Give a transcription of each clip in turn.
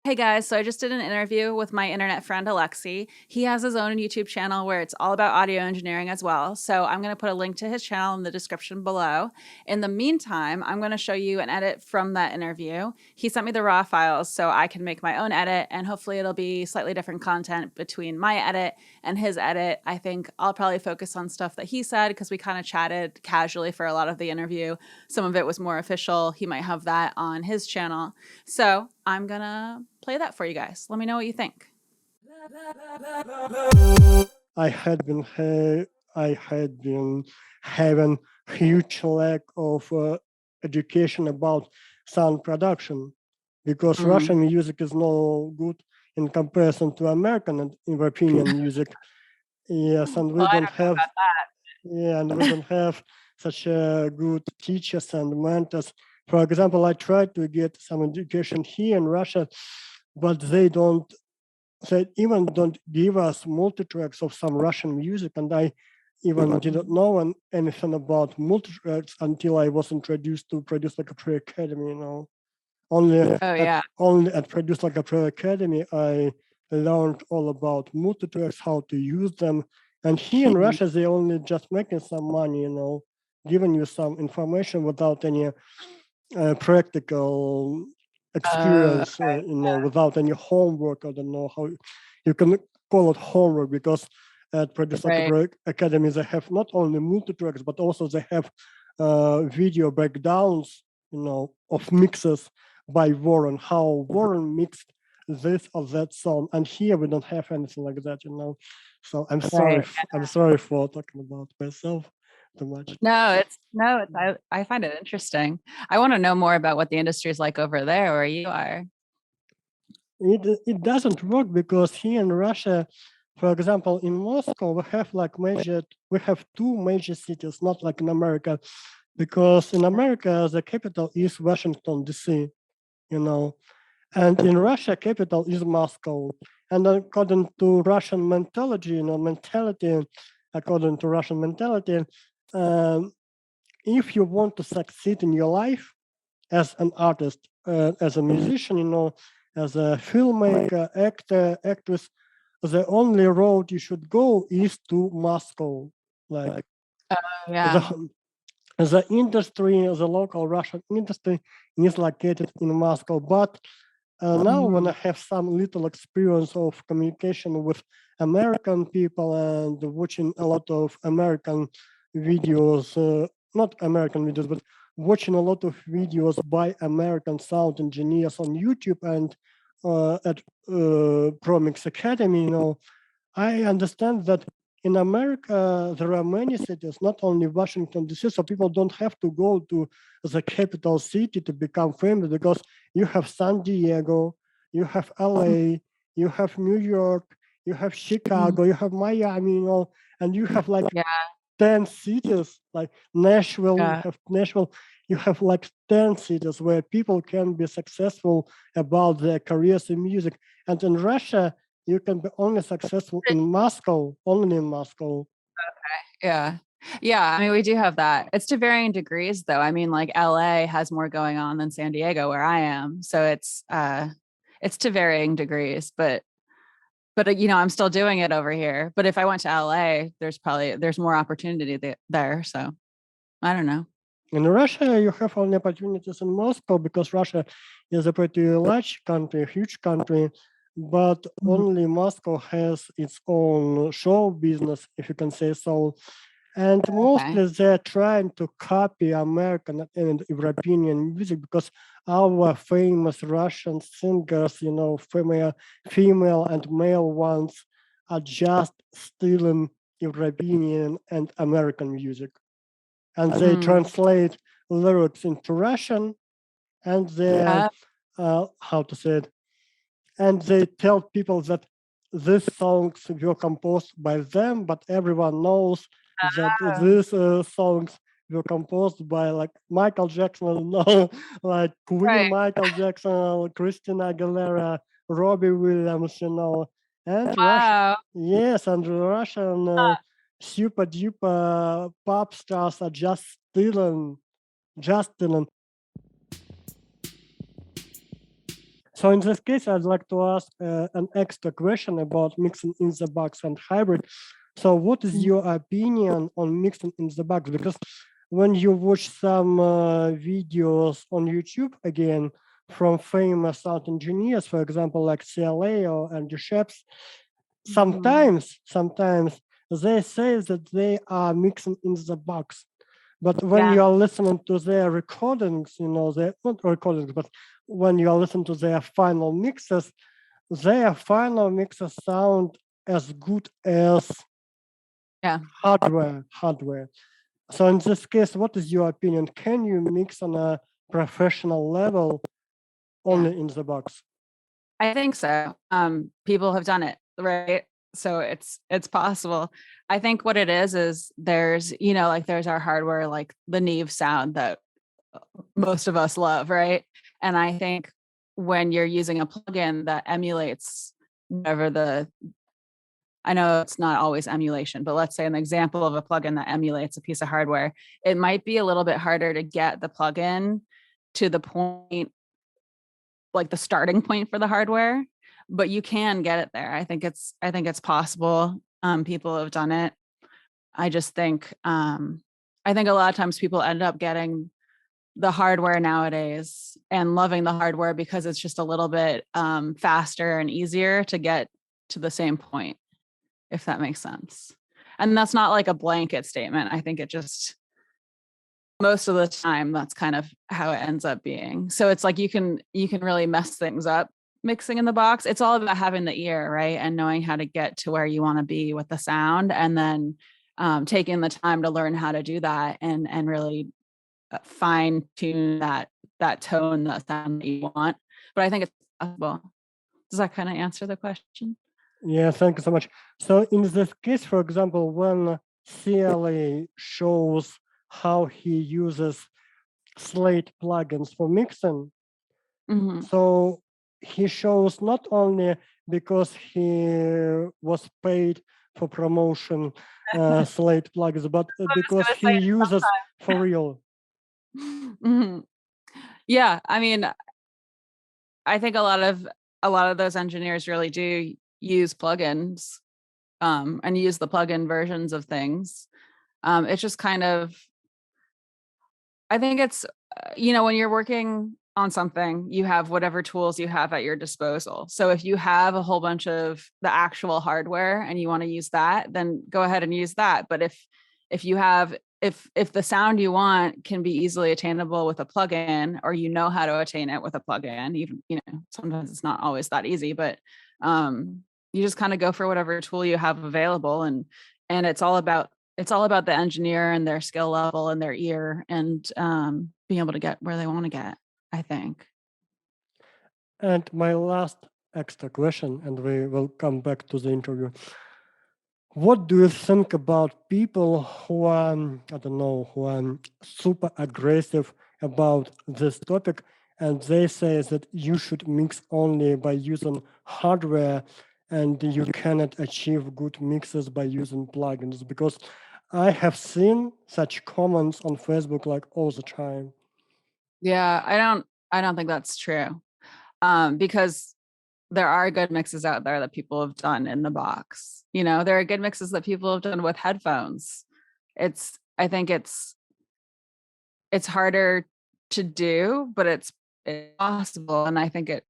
Hey guys, so I just did an interview with my internet friend Alexey. He has his own YouTube channel where it's all about audio engineering as well. So I'm going to put a link to his channel in the description below. In the meantime, I'm going to show you an edit from that interview. He sent me the raw files so I can make my own edit, and hopefully it'll be slightly different content between my edit and his edit. I think I'll probably focus on stuff that he said because we kind of chatted casually for a lot of the interview. Some of it was more official. He might have that on his channel. So I'm gonna play that for you guys. Let me know what you think. I had been having huge lack of education about sound production because Russian music is no good in comparison to American and European music. Yes, and we Well, I don't don't know have about that. and we don't have such good teachers and mentors. For example, I tried to get some education here in Russia, but they even don't give us multi-tracks of some Russian music, and I even didn't know anything about multi-tracks until I was introduced to Produce Like a Pro Academy. Only at Produce Like a Pro Academy, I learned all about multi-tracks, how to use them. And here in Russia, they only just making some money, giving you some information without any practical experience, without any homework. I don't know how you can call it homework, because at Produce Like a Pro Academy, they have not only multi-tracks, but also they have video breakdowns, of mixes by Warren, how Warren mixed this or that song. And here we don't have anything like that, So I'm sorry. I'm sorry for talking about myself too much. I find it interesting. I want to know more about what the industry is like over there where you are. It doesn't work because here in Russia, for example, in Moscow, we have two major cities, not like in America, because in America, the capital is Washington, D.C., and in Russia, capital is Moscow. And according to Russian mentality, according to Russian mentality, if you want to succeed in your life as an artist, as a musician, as a filmmaker, actor, actress, the only road you should go is to Moscow. Like the industry, the local Russian industry is located in Moscow. But now when I have some little experience of communication with American people and watching a lot of American videos, not American videos, but watching a lot of videos by American sound engineers on YouTube and at ProMix Academy, I understand that in America, there are many cities, not only Washington, D.C., so people don't have to go to the capital city to become famous, because you have San Diego, you have LA, you have New York, you have Chicago, you have Miami, and you have like 10 cities, like Nashville, you have like 10 cities where people can be successful about their careers in music. And in Russia, you can be only successful in Moscow, only in Moscow. Yeah. Yeah. I mean, we do have that. It's to varying degrees though. I mean, like LA has more going on than San Diego where I am. So it's to varying degrees, but I'm still doing it over here. But if I went to LA, there's more opportunity there. So I don't know. In Russia, you have only opportunities in Moscow because Russia is a pretty large country, huge country, but only Moscow has its own show business, if you can say so. And mostly they're trying to copy American and European music, because our famous Russian singers, female and male ones, are just stealing European and American music. And they translate lyrics into Russian, and they and they tell people that these songs were composed by them, but everyone knows that these songs were composed by like Michael Jackson, like Queen, Michael Jackson, Christina Aguilera, Robbie Williams, and Russia. Yes, and Russian super duper pop stars are just stealing. So in this case, I'd like to ask an extra question about mixing in the box and hybrid. So what is your opinion on mixing in the box? Because when you watch some videos on YouTube, again, from famous sound engineers, for example, like CLA or Andy Sheps, sometimes they say that they are mixing in the box. But when you are listening to their recordings, they're not recordings, but when you are listening to their final mixes sound as good as hardware. So in this case, what is your opinion? Can you mix on a professional level only in the box? I think so. People have done it, right? So it's possible. I think what it is there's, there's our hardware, like the Neve sound that most of us love, right? And I think when you're using a plugin that emulates whatever I know it's not always emulation, but let's say an example of a plugin that emulates a piece of hardware, it might be a little bit harder to get the plugin to the point, like the starting point for the hardware, but you can get it there. I think it's possible. People have done it. I just think, I think a lot of times people end up getting the hardware nowadays and loving the hardware because it's just a little bit faster and easier to get to the same point, if that makes sense. And that's not like a blanket statement. I think it just, most of the time, that's kind of how it ends up being. So it's like you can really mess things up mixing in the box. It's all about having the ear, right? And knowing how to get to where you want to be with the sound, and then taking the time to learn how to do that and really fine tune that tone, that sound that you want. But I think it's possible. Does that kind of answer the question? Yeah, thank you so much. So in this case, for example, when CLA shows how he uses Slate plugins for mixing, so he shows not only because he was paid for promotion Slate plugins, but because he uses for real. Yeah, I mean, I think a lot of those engineers really do use plugins and use the plugin versions of things. It's just kind of, I think it's, when you're working on something, you have whatever tools you have at your disposal. So if you have a whole bunch of the actual hardware and you want to use that, then go ahead and use that. But if you have, if the sound you want can be easily attainable with a plugin, or how to attain it with a plugin, even, sometimes it's not always that easy, but you just kind of go for whatever tool you have available. And it's all about the engineer and their skill level and their ear and being able to get where they want to get, I think. And my last extra question, and we will come back to the interview. What do you think about people who are, who are super aggressive about this topic, and they say that you should mix only by using hardware and you cannot achieve good mixes by using plugins? Because I have seen such comments on Facebook like all the time. Yeah, I don't think that's true. Because there are good mixes out there that people have done in the box. There are good mixes that people have done with headphones. I think it's harder to do, but it's possible. And I think it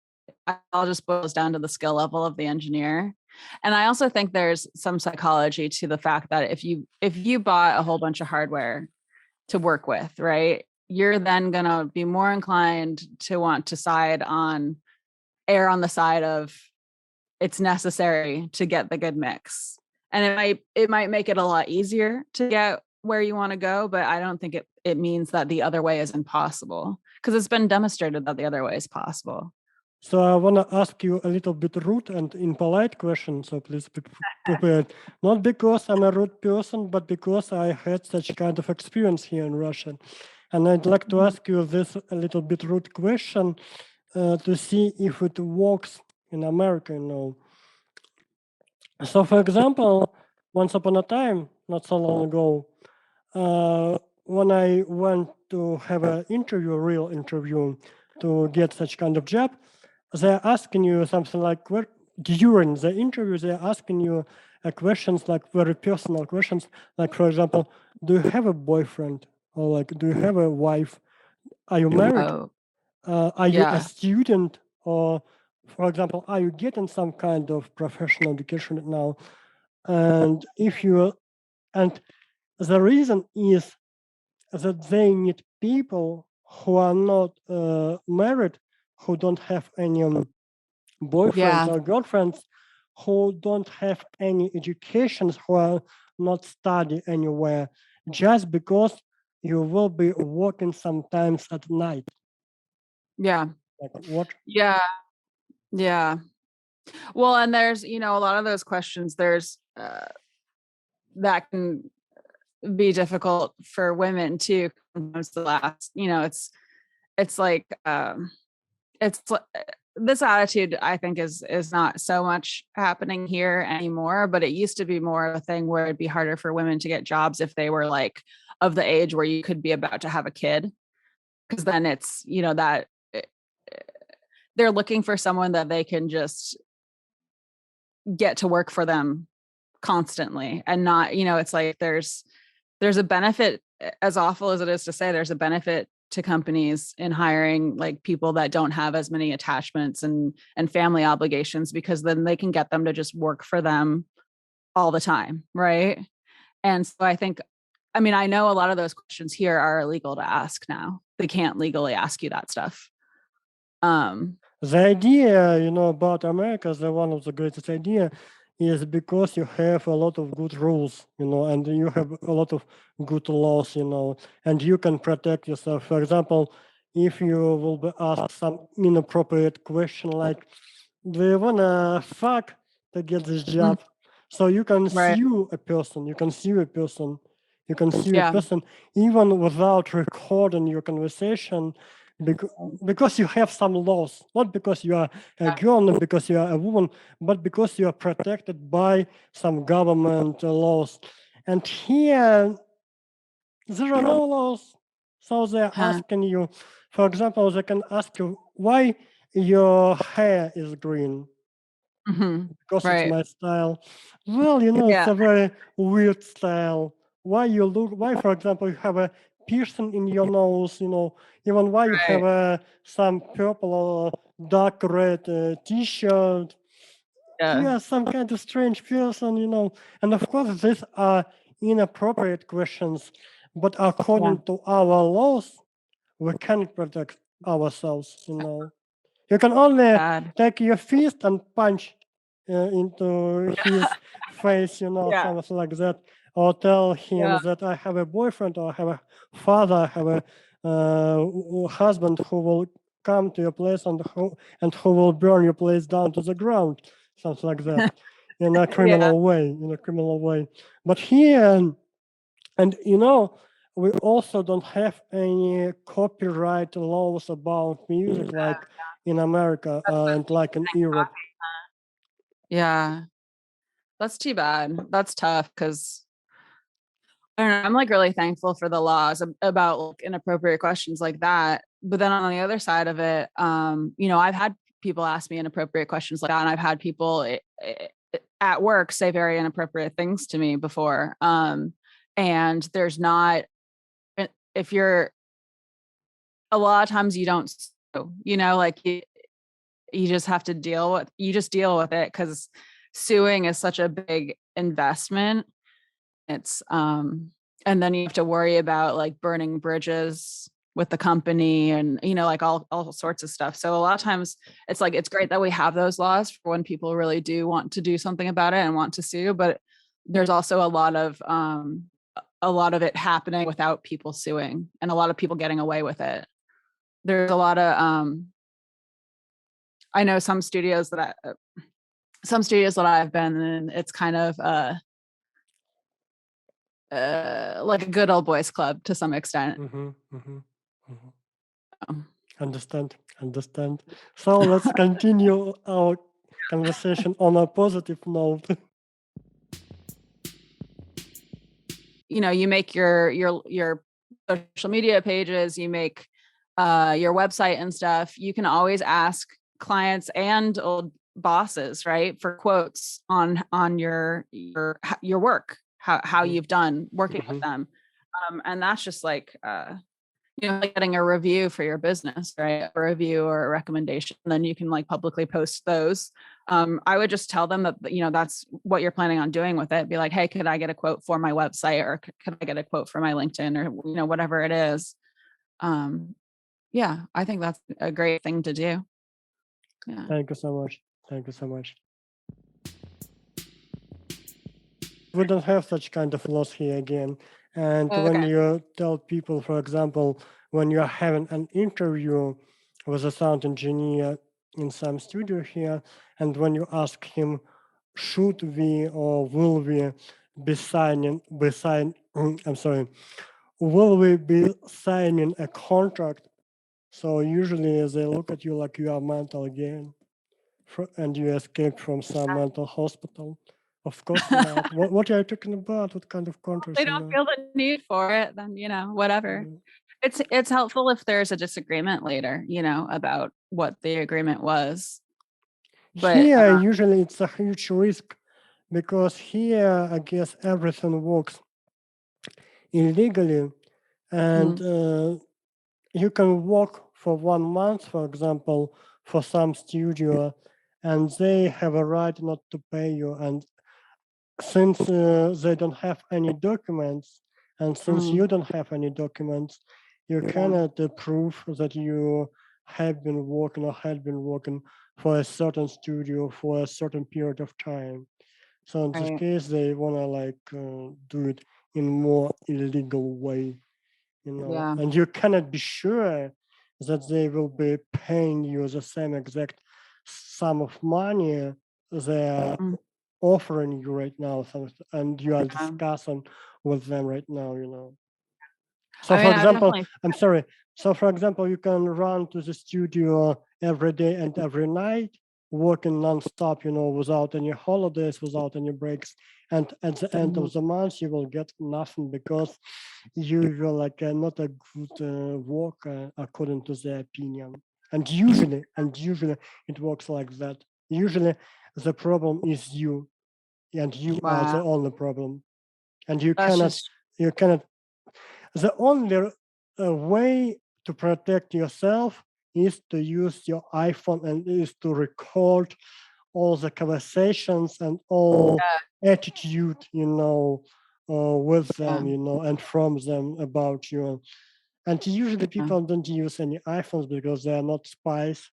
all just boils down to the skill level of the engineer. And I also think there's some psychology to the fact that if you bought a whole bunch of hardware to work with, right, you're then going to be more inclined to want to err on the side of it's necessary to get the good mix. And it might make it a lot easier to get where you want to go, but I don't think it means that the other way is impossible, because it's been demonstrated that the other way is possible. So I want to ask you a little bit rude and impolite question, so please be prepared. Not because I'm a rude person, but because I had such kind of experience here in Russia. And I'd like to ask you this a little bit rude question to see if it works in America, So for example, once upon a time, not so long ago, when I went to have an interview, a real interview, to get such kind of job, they're asking you something like, during the interview, they're asking you questions like very personal questions, like, for example, do you have a boyfriend? Or like, do you have a wife? Are you married? Oh, Are you a yeah. student? Or, for example, are you getting some kind of professional education now? And and the reason is that they need people who are not married, who don't have any boyfriends Yeah. or girlfriends, who don't have any educations, who are not study anywhere, just because you will be working sometimes at night. Yeah. Like what? Yeah. Yeah. Well, and there's, a lot of those questions, there's that can be difficult for women too. Sometimes the last, it's like it's this attitude I think is not so much happening here anymore, but it used to be more of a thing where it'd be harder for women to get jobs if they were like of the age where you could be about to have a kid, because then it's that they're looking for someone that they can just get to work for them constantly, and not, it's like there's a benefit, as awful as it is to say, there's a benefit to companies in hiring like people that don't have as many attachments and family obligations, because then they can get them to just work for them all the time, right? And so I know a lot of those questions here are illegal to ask now. They can't legally ask you that stuff. The idea, about America, one of the greatest idea is because you have a lot of good rules, and you have a lot of good laws, and you can protect yourself. For example, if you will be asked some inappropriate question like, do you wanna fuck to get this Mm, job? So you can right. sue a person, you can sue a person, you can sue a Yeah. person even without recording your conversation, because you have some laws, not because you are a girl, not because you are a woman, but because you are protected by some government laws. And here, there are no laws. So they're Huh. asking you, for example, they can ask you why your hair is green, because it's Right. my style. Well, it's Yeah. a very weird style. Why, for example, you have a piercing in your nose, even why you have Right. some purple or dark red t-shirt. You Yeah. are some kind of strange person, And of course, these are inappropriate questions, but Yeah. according to our laws, we can protect ourselves, You can only Bad. take your fist and punch into his face, Yeah. something like that, or tell him Yeah. that I have a boyfriend or I have a father, I have a husband who will come to your place and who will burn your place down to the ground, something like that, in a Yeah. criminal way, But here, and we also don't have any copyright laws about music like in America and like in Europe. Yeah. That's too bad. That's tough because I don't know. I'm like really thankful for the laws about like inappropriate questions like that. But then on the other side of it, I've had people ask me inappropriate questions like that, and I've had people at work say very inappropriate things to me before. And there's not, if you're, a lot of times you don't, like you just have to deal with it, because suing is such a big investment. It's and then you have to worry about like burning bridges with the company, and like all sorts of stuff. So a lot of times it's like, it's great that we have those laws for when people really do want to do something about it and want to sue, but there's also a lot of it happening without people suing, and a lot of people getting away with it. There's a lot of I know some studios that I've been in, it's kind of like a good old boys club to some extent. Mhm, mhm, mhm. Um, Understand. So let's continue our conversation on a positive note. you make your social media pages, you make your website and stuff. You can always ask clients and old bosses, right, for quotes on your work, how you've done working with them. And that's just like like getting a review for your business, right? A review or a recommendation, and then you can like publicly post those. I would just tell them that, that's what you're planning on doing with it. Be like, hey, could I get a quote for my website, or could I get a quote for my LinkedIn, or, whatever it is. Yeah, I think that's a great thing to do. Yeah. Thank you so much. Thank you so much. We don't have such kind of laws here again. And when you tell people, for example, when you're having an interview with a sound engineer in some studio here, and when you ask him, should we or will we be will we be signing a contract? So usually they look at you like you are mental again, and you escaped from some mental hospital. Of course not. What are you talking about? What kind of contract? They don't feel the need for it, then whatever. It's helpful if there's a disagreement later, about what the agreement was. But here, usually it's a huge risk, because here, I guess everything works illegally, and you can work for 1 month, for example, for some studio, and they have a right not to pay you. And since they don't have any documents, and since you don't have any documents, you cannot prove that you have been working or had been working for a certain studio for a certain period of time. So in this case, they want to do it in more illegal way, and you cannot be sure that they will be paying you the same exact sum of money they're offering you right now, and you are discussing with them right now. So for example, I'm sorry. So for example, you can run to the studio every day and every night, working nonstop, without any holidays, without any breaks. And at the end of the month, you will get nothing, because you were not a good worker according to their opinion. And usually it works like that. Usually the problem is you, and you are the only problem. And you cannot. The only way to protect yourself is to use your iPhone, and is to record all the conversations and all attitude, with them, and from them about you. And usually people don't use any iPhones because they are not spies.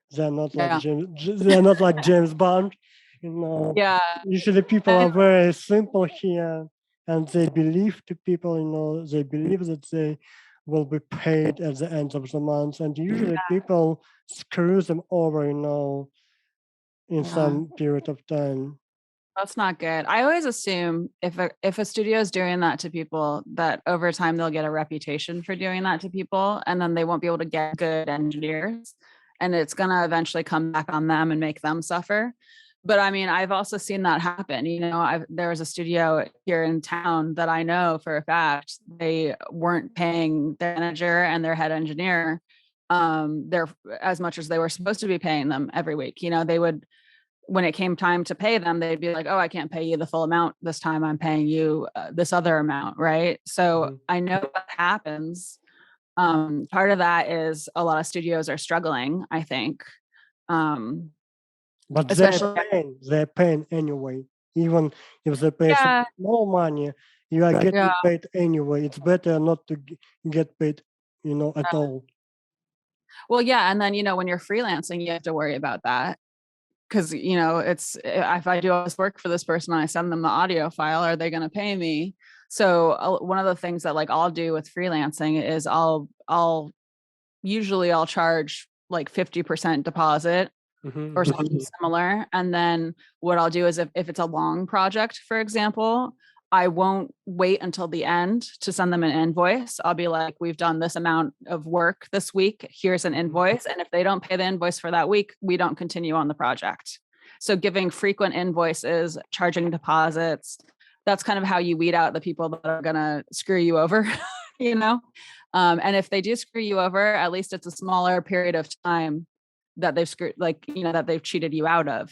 They're not like James Bond. Usually people are very simple here, and they believe to people, they believe that they will be paid at the end of the month, and usually people screw them over, in some period of time. That's not good. I always assume if a studio is doing that to people, that over time they'll get a reputation for doing that to people, and then they won't be able to get good engineers, and it's going to eventually come back on them and make them suffer. But I mean, I've also seen that happen. There was a studio here in town that I know for a fact they weren't paying their manager and their head engineer their as much as they were supposed to be paying them every week. They would, when it came time to pay them, they'd be like, oh, I can't pay you the full amount this time. I'm paying you this other amount. Right. So I know what happens. Part of that is a lot of studios are struggling, I think. But they're paying anyway. Even if they pay more money, you are getting paid anyway. It's better not to get paid, at all. Well, yeah. And then, when you're freelancing, you have to worry about that. Because, it's, if I do all this work for this person and I send them the audio file, are they going to pay me? So one of the things that I'll do with freelancing is I'll charge like 50% deposit or something similar. And then what I'll do is if it's a long project, for example, I won't wait until the end to send them an invoice. I'll be like, we've done this amount of work this week. Here's an invoice. And if they don't pay the invoice for that week, we don't continue on the project. So giving frequent invoices, charging deposits, that's kind of how you weed out the people that are going to screw you over, And if they do screw you over, at least it's a smaller period of time that they've screwed, like, you know, that they've cheated you out of,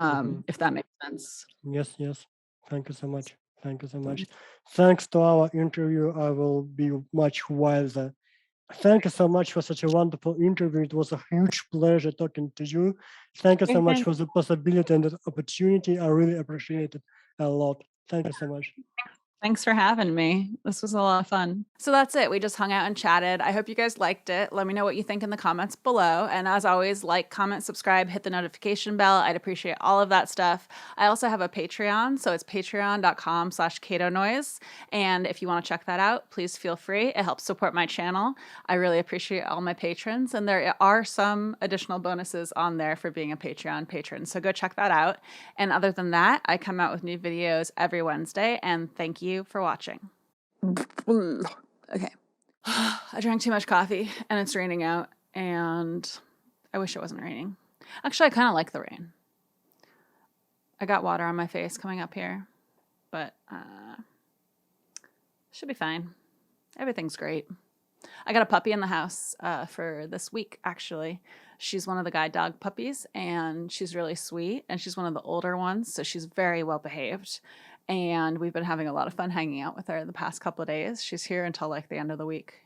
Hmm. if that makes sense. Yes, yes. Thank you so much. Thank you so much. Mm. Thanks to our interview, I will be much wiser. Thank you so much for such a wonderful interview. It was a huge pleasure talking to you. Thank you so Okay, much thanks. for the possibility and the opportunity. I really appreciate it a lot. Thank you so much. Thanks for having me. This was a lot of fun. So that's it. We just hung out and chatted. I hope you guys liked it. Let me know what you think in the comments below. And as always, like, comment, subscribe, hit the notification bell. I'd appreciate all of that stuff. I also have a Patreon. So it's patreon.com/CatoNoise. And if you want to check that out, please feel free. It helps support my channel. I really appreciate all my patrons. And there are some additional bonuses on there for being a Patreon patron. So go check that out. And other than that, I come out with new videos every Wednesday. And thank you for watching. Okay. I drank too much coffee and it's raining out, and I wish it wasn't raining. Actually, I kind of like the rain. I got water on my face coming up here, but should be fine. Everything's great. I got a puppy in the house for this week, actually. She's one of the guide dog puppies, and she's really sweet, and she's one of the older ones, so she's very well behaved. And we've been having a lot of fun hanging out with her the past couple of days. She's here until like the end of the week,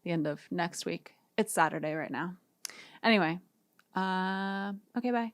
the end of next week. It's Saturday right now. Anyway, okay, bye.